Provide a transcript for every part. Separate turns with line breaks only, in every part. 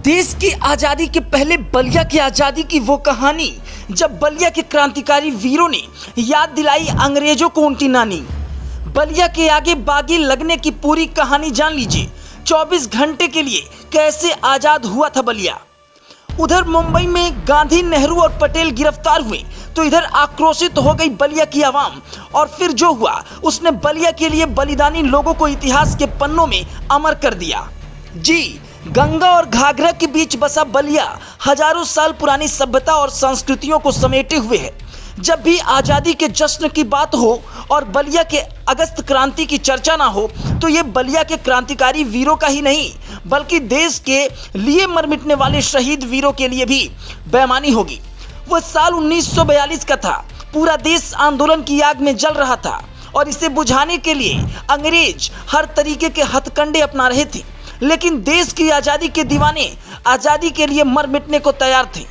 देश की आजादी के पहले बलिया की आजादी की वो कहानी, जब बलिया के क्रांतिकारी वीरों ने याद दिलाई अंग्रेजों को उनकी नानी। बलिया के आगे बागी लगने की पूरी कहानी जान लीजिए। 24 घंटे के लिए कैसे आजाद हुआ था बलिया। उधर मुंबई में गांधी, नेहरू और पटेल गिरफ्तार हुए तो इधर आक्रोशित हो गई बलिया की आवाम। और फिर जो हुआ उसने बलिया के लिए बलिदानी लोगों को इतिहास के पन्नों में अमर कर दिया। जी, गंगा और घाघरा के बीच बसा बलिया हजारों साल पुरानी सभ्यता और संस्कृतियों को समेटे हुए है। जब भी आजादी के जश्न की बात हो और बलिया के अगस्त क्रांति की चर्चा ना हो तो ये बलिया के क्रांतिकारी वीरों का ही नहीं बल्कि देश के लिए मर मिटने वाले शहीद वीरों के लिए भी बेईमानी होगी। वह साल 1942 का था। पूरा देश आंदोलन की आग में जल रहा था और इसे बुझाने के लिए अंग्रेज हर तरीके के हथकंडे अपना रहे थे, लेकिन देश की आजादी के दीवाने आजादी के लिए मर मिटने को तैयार थे।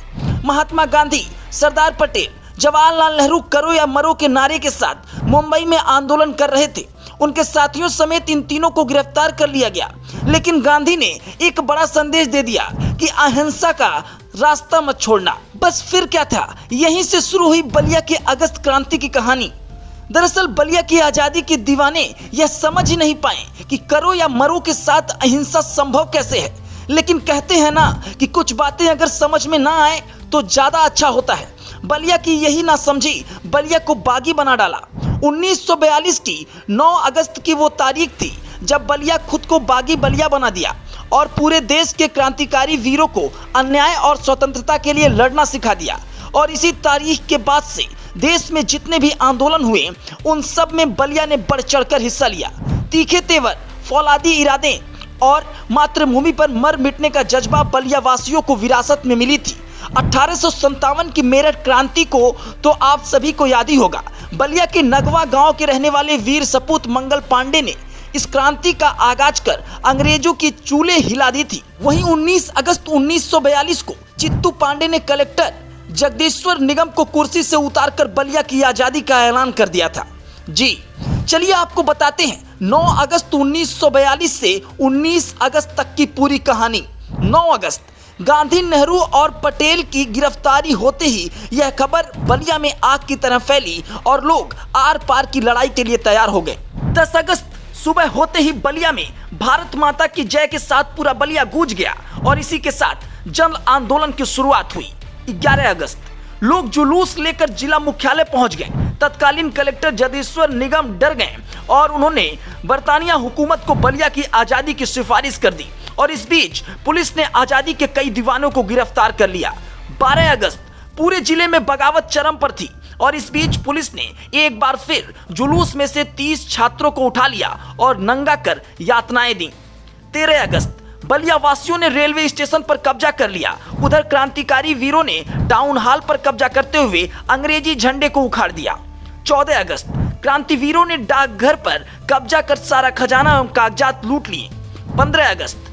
महात्मा गांधी, सरदार पटेल, जवाहरलाल नेहरू करो या मरो के नारे के साथ मुंबई में आंदोलन कर रहे थे। उनके साथियों समेत इन तीनों को गिरफ्तार कर लिया गया, लेकिन गांधी ने एक बड़ा संदेश दे दिया कि अहिंसा का रास्ता मत छोड़ना। बस फिर क्या था, यहीं से शुरू हुई बलिया के अगस्त क्रांति की कहानी। दरअसल बलिया की आजादी के दीवाने यह समझ ही नहीं पाए कि करो या मरो के साथ अहिंसा संभव कैसे है, लेकिन कहते हैं ना कि कुछ बातें अगर समझ में ना आए तो ज्यादा अच्छा होता है। बलिया की यही ना समझी बलिया को बागी बना डाला। 1942 की 9 अगस्त की वो तारीख थी जब बलिया खुद को बागी बलिया बना दिया और पूरे देश के क्रांतिकारी वीरों को अन्याय और स्वतंत्रता के लिए लड़ना सिखा दिया। और इसी तारीख के बाद से देश में जितने भी आंदोलन हुए उन सब में बलिया ने बढ़ चढ़कर हिस्सा लिया। तीखे तेवर, फौलादी इरादे और मातृभूमि पर मर मिटने का जज्बा बलिया वासियों को विरासत में मिली थी। 1857 की मेरठ क्रांति को तो आप सभी को याद ही होगा। बलिया के नगवा गांव के रहने वाले वीर सपूत मंगल पांडे ने इस क्रांति का आगाज कर अंग्रेजों की चूल्हे हिला दी थी। वहीं 19 अगस्त 1942 को चित्तू पांडे ने कलेक्टर जगदीश्वर निगम को कुर्सी से उतारकर बलिया की आजादी का ऐलान कर दिया था। जी, चलिए आपको बताते हैं 9 अगस्त 1942 से 19 अगस्त तक की पूरी कहानी। 9 अगस्त गांधी, नेहरू और पटेल की गिरफ्तारी होते ही यह खबर बलिया में आग की तरह फैली और लोग आर पार की लड़ाई के लिए तैयार हो गए। 10 अगस्त सुबह होते ही बलिया में भारत माता की जय के साथ पूरा बलिया गूंज गया और इसी के साथ जन आंदोलन की शुरुआत हुई। 11 अगस्त लोग जुलूस लेकर जिला मुख्यालय पहुंच गए। तत्कालीन कलेक्टर जगदीश्वर निगम डर गए और उन्होंने बरतानिया हुकूमत को बलिया की आजादी की सिफारिश कर दी और इस बीच पुलिस ने आजादी के कई दीवानों को गिरफ्तार कर लिया। 12 अगस्त पूरे जिले में बगावत चरम पर थी और इस बीच पुलिस ने एक बार फिर जुलूस में से 30 छात्रों को उठा लिया और नंगा कर यातनाएं दी। 13 अगस्त बलिया वासियों ने रेलवे स्टेशन पर कब्जा कर लिया। उधर क्रांतिकारी वीरों ने टाउन हॉल पर कब्जा करते हुए अंग्रेजी झंडे को उखाड़ दिया। 14 अगस्त क्रांतिवीरों ने डाकघर पर कब्जा कर सारा खजाना एवं कागजात लूट लिए। 15 अगस्त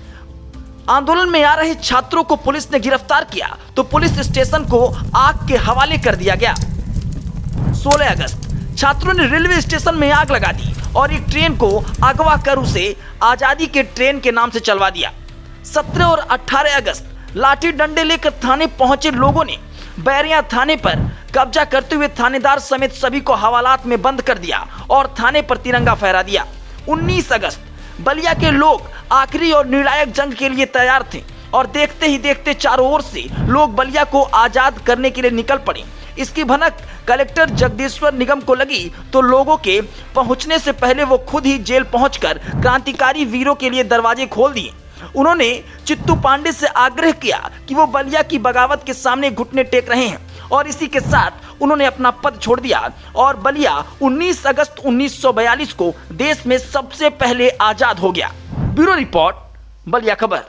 आंदोलन में आ रहे छात्रों को पुलिस ने गिरफ्तार किया तो पुलिस स्टेशन को आग के हवाले कर दिया गया। 16 अगस्त छात्रों ने रेलवे स्टेशन में आग लगा दी और एक ट्रेन को अगवा कर उसे आजादी के ट्रेन के नाम से चलवा दिया। 17 और 18 अगस्त लाठी डंडे लेकर थाने पहुंचे लोगों ने बैरिया थाने पर कब्जा करते हुए थानेदार समेत सभी को हवालात में बंद कर दिया और थाने पर तिरंगा फहरा दिया। 19 अगस्त बलिया के लोग आखिरी और निर्णायक जंग के लिए तैयार थे और देखते ही देखते चारों ओर से लोग बलिया को आजाद करने के लिए निकल पड़े। इसकी भनक कलेक्टर जगदीश्वर निगम को लगी तो लोगों के पहुंचने से पहले वो खुद ही जेल पहुंचकर क्रांतिकारी वीरों के लिए दरवाजे खोल दिए। उन्होंने चित्तू पांडे से आग्रह किया कि वो बलिया की बगावत के सामने घुटने टेक रहे हैं और इसी के साथ उन्होंने अपना पद छोड़ दिया और बलिया 19 अगस्त 1942 को देश में सबसे पहले आजाद हो गया। ब्यूरो रिपोर्ट, बलिया खबर।